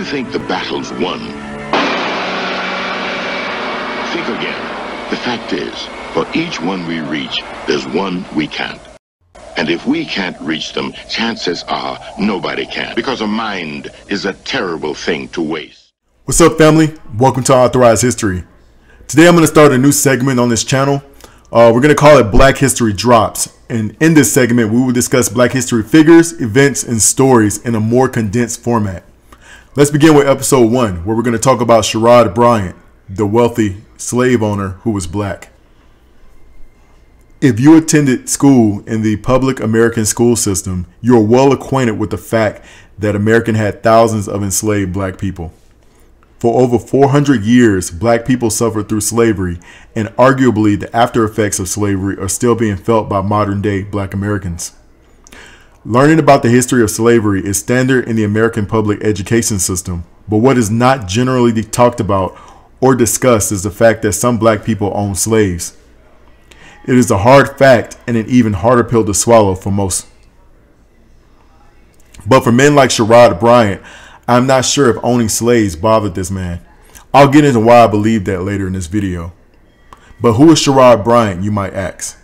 you think the battle's won, think again. The fact is, for each one we reach, there's one we can't. And if we can't reach them, chances are nobody can. Because a mind is a terrible thing to waste. What's up, family? Welcome to Unauthorized History. Today I'm going to start a new segment on this channel. We're going to call it Black History Drops. And in this segment, we will discuss Black history figures, events, and stories in a more condensed format. Let's begin with episode 1, where we're going to talk about Sherrod Bryant, the wealthy slave owner who was black. If you attended school in the public American school system, you are well acquainted with the fact that America had thousands of enslaved black people. For over 400 years, black people suffered through slavery, and arguably the after effects of slavery are still being felt by modern day black Americans. Learning about the history of slavery is standard in the American public education system, but what is not generally talked about or discussed is the fact that some black people own slaves. It is a hard fact and an even harder pill to swallow for most. But for men like Sherrod Bryant, I'm not sure if owning slaves bothered this man. I'll get into why I believe that later in this video. But who is Sherrod Bryant, you might ask?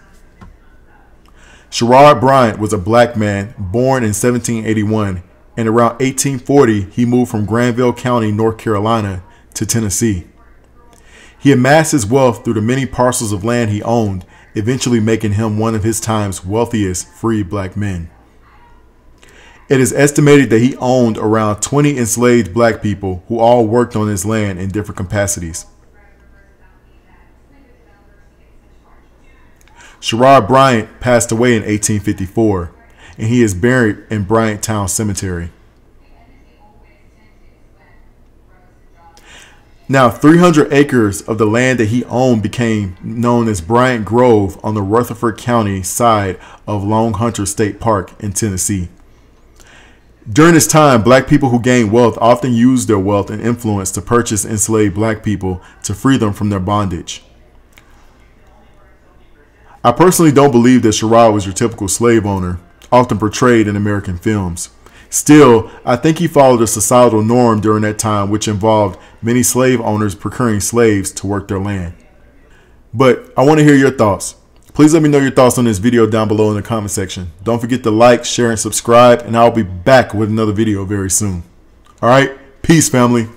Sherrod Bryant was a black man born in 1781, and around 1840 he moved from Granville County, North Carolina to Tennessee. He amassed his wealth through the many parcels of land he owned, eventually making him one of his time's wealthiest free black men. It is estimated that he owned around 20 enslaved black people who all worked on his land in different capacities. Sherrod Bryant passed away in 1854, and he is buried in Bryant Town Cemetery. Now, 300 acres of the land that he owned became known as Bryant Grove on the Rutherford County side of Long Hunter State Park in Tennessee. During this time, black people who gained wealth often used their wealth and influence to purchase enslaved black people to free them from their bondage. I personally don't believe that Sherrod was your typical slave owner, often portrayed in American films. Still, I think he followed a societal norm during that time, which involved many slave owners procuring slaves to work their land. But I want to hear your thoughts. Please let me know your thoughts on this video down below in the comment section. Don't forget to like, share, and subscribe, and I'll be back with another video very soon. All right, peace, family.